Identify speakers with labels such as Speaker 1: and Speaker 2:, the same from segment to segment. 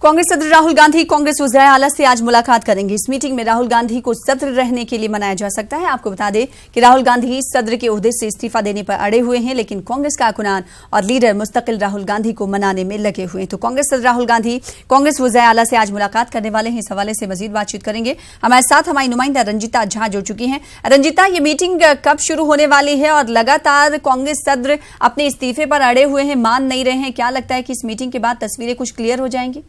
Speaker 1: कांग्रेस सदर राहुल गांधी कांग्रेस वज़ीर आला से आज मुलाकात करेंगे। इस मीटिंग में राहुल गांधी को सदर रहने के लिए मनाया जा सकता है। आपको बता दें कि राहुल गांधी सदर के ओहदे से इस्तीफा देने पर अड़े हुए हैं, लेकिन कांग्रेस कारकुनान और लीडर मुस्तकिल राहुल गांधी को मनाने में लगे हुए हैं। तो कांग्रेस सदर राहुल गांधी कांग्रेस वज़ीर आला से आज मुलाकात करने वाले हैं। इस हवाले से मजीद बातचीत करेंगे। हमारे साथ हमारी नुमाइंदा रंजिता झा जुड़ चुकी हैं। रंजिता, ये मीटिंग कब शुरू होने वाली है और लगातार कांग्रेस सदर अपने इस्तीफे पर अड़े हुए हैं, मान नहीं रहे हैं, क्या लगता है कि इस मीटिंग के बाद तस्वीरें कुछ क्लियर हो जाएंगी?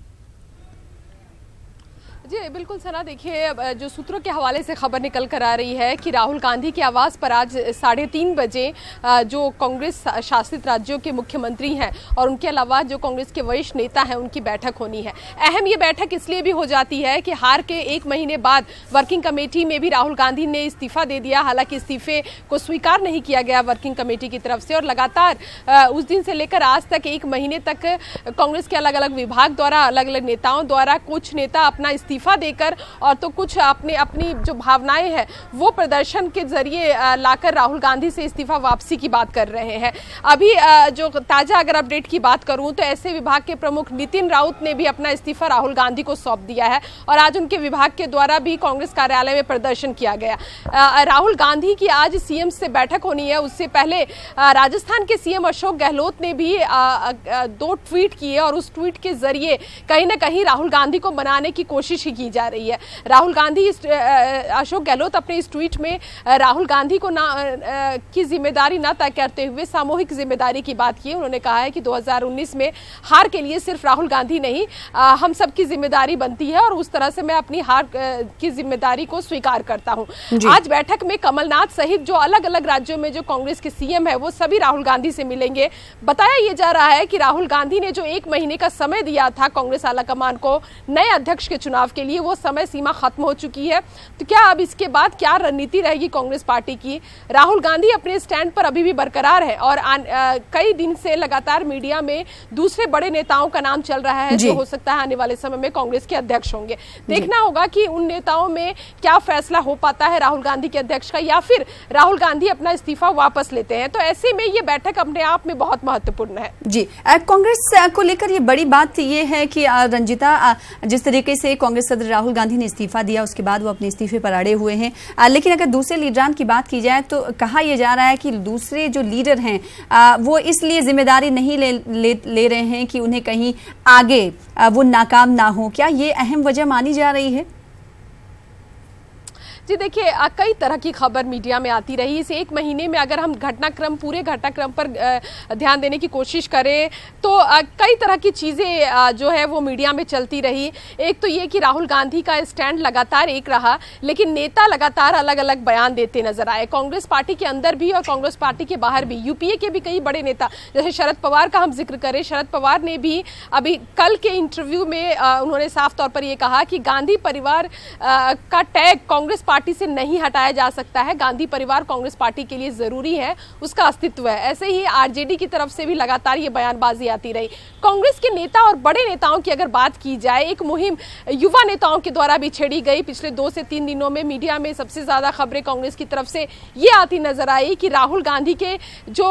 Speaker 2: जी बिल्कुल सना, देखिए जो सूत्रों के हवाले से खबर निकल कर आ रही है कि राहुल गांधी के आवास पर आज 3:30 बजे जो कांग्रेस शासित राज्यों के मुख्यमंत्री हैं और उनके अलावा जो कांग्रेस के वरिष्ठ नेता हैं उनकी बैठक होनी है। अहम ये बैठक इसलिए भी हो जाती है कि हार के 1 महीने बाद वर्किंग कमेटी में भी राहुल गांधी ने इस्तीफा दे दिया। हालांकि इस्तीफे को स्वीकार नहीं किया गया वर्किंग कमेटी की तरफ से और लगातार उस दिन से लेकर आज तक 1 महीने तक कांग्रेस के अलग अलग विभाग द्वारा, अलग अलग नेताओं द्वारा कुछ नेता अपना इस्तीफा देकर और तो कुछ अपनी जो भावनाएं हैं वो प्रदर्शन के जरिए लाकर राहुल गांधी से इस्तीफा वापसी की बात कर रहे हैं। अभी जो ताजा अगर अपडेट की बात करूं तो ऐसे विभाग के प्रमुख नितिन राउत ने भी अपना इस्तीफा राहुल गांधी को सौंप दिया है और आज उनके विभाग के द्वारा भी कांग्रेस कार्यालय में प्रदर्शन किया गया। राहुल गांधी की आज सीएम से बैठक होनी है। उससे पहले राजस्थान के सीएम अशोक गहलोत ने भी 2 ट्वीट किए और उस ट्वीट के जरिए कहीं ना कहीं राहुल गांधी को मनाने की कोशिश की जा रही है। राहुल गांधी अशोक गहलोत अपने इस ट्वीट में राहुल गांधी को की जिम्मेदारी न तय करते हुए सामूहिक जिम्मेदारी की बात की। उन्होंने कहा है कि 2019 में हार के लिए सिर्फ राहुल गांधी नहीं, हम सबकी जिम्मेदारी बनती है और उस तरह से मैं अपनी हार की जिम्मेदारी को स्वीकार करता हूं। आज बैठक में कमलनाथ सहित जो अलग अलग राज्यों में जो कांग्रेस के सीएम है वो सभी राहुल गांधी से मिलेंगे। बताया यह जा रहा है कि राहुल गांधी ने जो 1 महीने का समय दिया था कांग्रेस आलाकमान को नए अध्यक्ष के चुनाव के लिए, वो समय सीमा खत्म हो चुकी है। तो क्या अब इसके बाद क्या रणनीति रहेगी कांग्रेस पार्टी की? राहुल गांधी अपने स्टैंड पर अभी भी बरकरार है और कई दिन से लगातार मीडिया में दूसरे बड़े नेताओं का नाम चल रहा है जो हो सकता है आने वाले समय में कांग्रेस के अध्यक्ष होंगे। देखना होगा कि उन नेताओं में क्या फैसला हो पाता है राहुल गांधी के अध्यक्ष का, या फिर राहुल गांधी अपना इस्तीफा वापस लेते हैं। तो ऐसे में ये बैठक अपने आप में बहुत महत्वपूर्ण है। जी,
Speaker 1: कांग्रेस को लेकर ये बड़ी बात ये है कि रंजिता, जिस तरीके से कांग्रेस सदर राहुल गांधी ने इस्तीफा दिया उसके बाद वो अपने इस्तीफे पर अड़े हुए हैं, लेकिन अगर दूसरे लीडरान की बात की जाए तो कहा यह जा रहा है कि दूसरे जो लीडर हैं वो इसलिए जिम्मेदारी नहीं ले रहे हैं कि उन्हें कहीं आगे वो नाकाम ना हो। क्या ये अहम वजह मानी जा रही है?
Speaker 2: जी देखिए, कई तरह की खबर मीडिया में आती रही। इस 1 महीने में अगर हम पूरे घटनाक्रम पर ध्यान देने की कोशिश करें तो कई तरह की चीज़ें जो है वो मीडिया में चलती रही। एक तो ये कि राहुल गांधी का स्टैंड लगातार एक रहा, लेकिन नेता लगातार अलग अलग बयान देते नजर आए, कांग्रेस पार्टी के अंदर भी और कांग्रेस पार्टी के बाहर भी। यूपीए के भी कई बड़े नेता, जैसे शरद पवार का हम जिक्र करें, शरद पवार ने भी अभी कल के इंटरव्यू में उन्होंने साफ तौर पर यह कहा कि गांधी परिवार का टैग कांग्रेस पार्टी से नहीं हटाया जा सकता है। गांधी परिवार कांग्रेस पार्टी के लिए जरूरी है, उसका अस्तित्व है। ऐसे ही आरजेडी की तरफ से भी लगातार ये बयानबाजी आती रही। कांग्रेस के नेता और बड़े नेताओं की अगर बात की जाए, एक मुहिम युवा नेताओं के द्वारा भी छेड़ी गई। पिछले 2 से 3 दिनों में मीडिया में सबसे ज्यादा खबरें कांग्रेस की तरफ से ये आती नजर आई कि राहुल गांधी के जो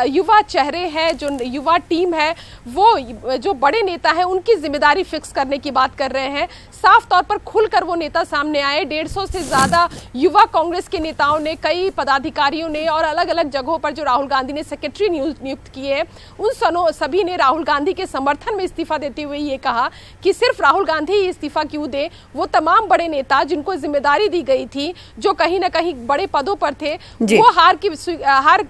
Speaker 2: युवा चेहरे हैं, जो युवा टीम है, वो जो बड़े नेता है उनकी जिम्मेदारी फिक्स करने की बात कर रहे हैं। साफ तौर पर खुलकर वो नेता सामने आए। 150 से ज्यादा युवा कांग्रेस के नेताओं ने, कई पदाधिकारियों ने और अलग अलग जगहों पर जो राहुल गांधी ने सेक्रेटरी नियुक्त किए हैं, उन सभी ने राहुल गांधी के समर्थन में इस्तीफा देते हुए ये कहा कि सिर्फ राहुल गांधी ही इस्तीफा क्यों दे, वो तमाम बड़े नेता जिनको जिम्मेदारी दी गई थी, जो कहीं ना कहीं बड़े पदों पर थे, वो हार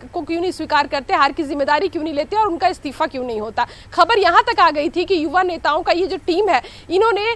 Speaker 2: को क्यों नहीं स्वीकार करते, हार की जिम्मेदारी क्यों नहीं लेते और उनका इस्तीफा क्यों नहीं होता। खबर यहां तक आ गई थी कि युवा नेताओं का ये जो टीम है, इन्होंने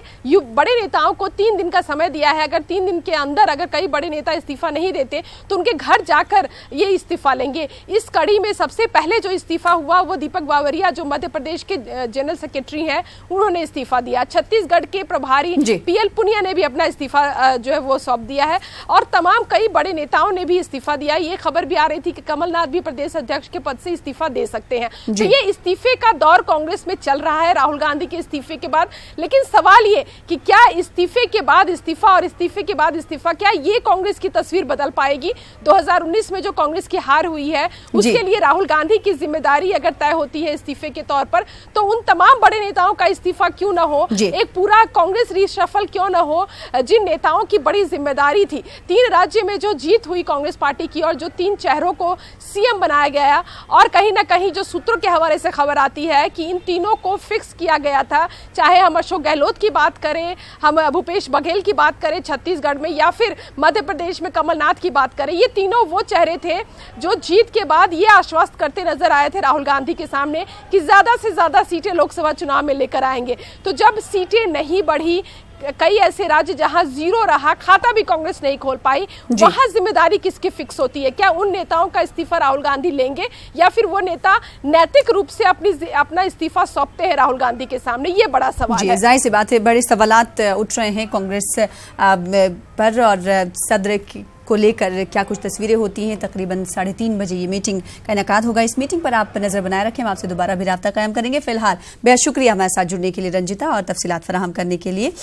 Speaker 2: बड़े नेताओं को 3 दिन का समय दिया है। अगर 3 दिन के अंदर अगर कई बड़े नेता इस्तीफा नहीं देते तो उनके घर जाकर ये इस्तीफा लेंगे। इस कड़ी में सबसे पहले जो इस्तीफा हुआ वो दीपक बावरिया, जो मध्य प्रदेश के जनरल सेक्रेटरी हैं, उन्होंने इस्तीफा दिया। छत्तीसगढ़ के प्रभारी पीएल पुनिया ने भी अपना इस्तीफा जो है वो सौंप दिया है और तमाम कई बड़े नेताओं ने भी इस्तीफा दिया। ये खबर भी आ रही थी कि कमलनाथ भी प्रदेश अध्यक्ष के पद से इस्तीफा दे सकते हैं। तो ये इस्तीफे का दौर कांग्रेस में चल रहा है राहुल गांधी के इस्तीफे के बाद। लेकिन सवाल ये कि क्या इस्तीफे के बाद इस्तीफा और इस्तीफे के बाद इस्तीफा क्या ये कांग्रेस की तस्वीर बदल पाएगी? 2019 में जो कांग्रेस की हार हुई है उसके लिए राहुल गांधी की जिम्मेदारी अगर तय होती है इस्तीफे के तौर पर, तो उन तमाम बड़े नेताओं का इस्तीफा क्यों ना हो, एक पूरा कांग्रेस रीशफल क्यों ना हो, जिन नेताओं की बड़ी जिम्मेदारी थी। 3 राज्य में जो जीत हुई कांग्रेस पार्टी की और जो 3 चेहरों को सीएम बनाया गया, और कहीं ना कहीं जो सूत्रों के हवाले से खबर आती है कि इन तीनों को फिक्स किया गया था, चाहे हम अशोक गहलोत की बात करें, हम भूपेश बघेल की बात करें छत्तीसगढ़ में, या फिर मध्य प्रदेश में कमलनाथ की बात करें, ये तीनों वो चेहरे थे जो जीत के बाद ये आश्वस्त करते नजर आए थे राहुल गांधी के सामने कि ज्यादा से ज्यादा सीटें लोकसभा चुनाव में लेकर आएंगे। तो जब सीटें नहीं बढ़ी, कई ऐसे राज्य जहां 0 रहा, खाता भी कांग्रेस नहीं खोल पाई, वहां जिम्मेदारी किसकी फिक्स होती है? क्या उन नेताओं का इस्तीफा राहुल गांधी लेंगे, या फिर वो नेता नैतिक रूप से अपना इस्तीफा सौंपते हैं राहुल गांधी के सामने? ये बड़ा सवाल है।
Speaker 1: जाहिर सी बात है, बड़े सवालात उठ रहे हैं कांग्रेस पर, और सदर को लेकर क्या कुछ तस्वीरें होती हैं। तकरीबन 3:30 बजे ये मीटिंग का इनेकाद होगा। इस मीटिंग पर आप नजर बनाए रखें, हम आपसे दोबारा भी राब्ता कायम करेंगे। फिलहाल बेहद शुक्रिया हमारे साथ जुड़ने के लिए रंजिता, और तफसीलात फराहम करने के लिए।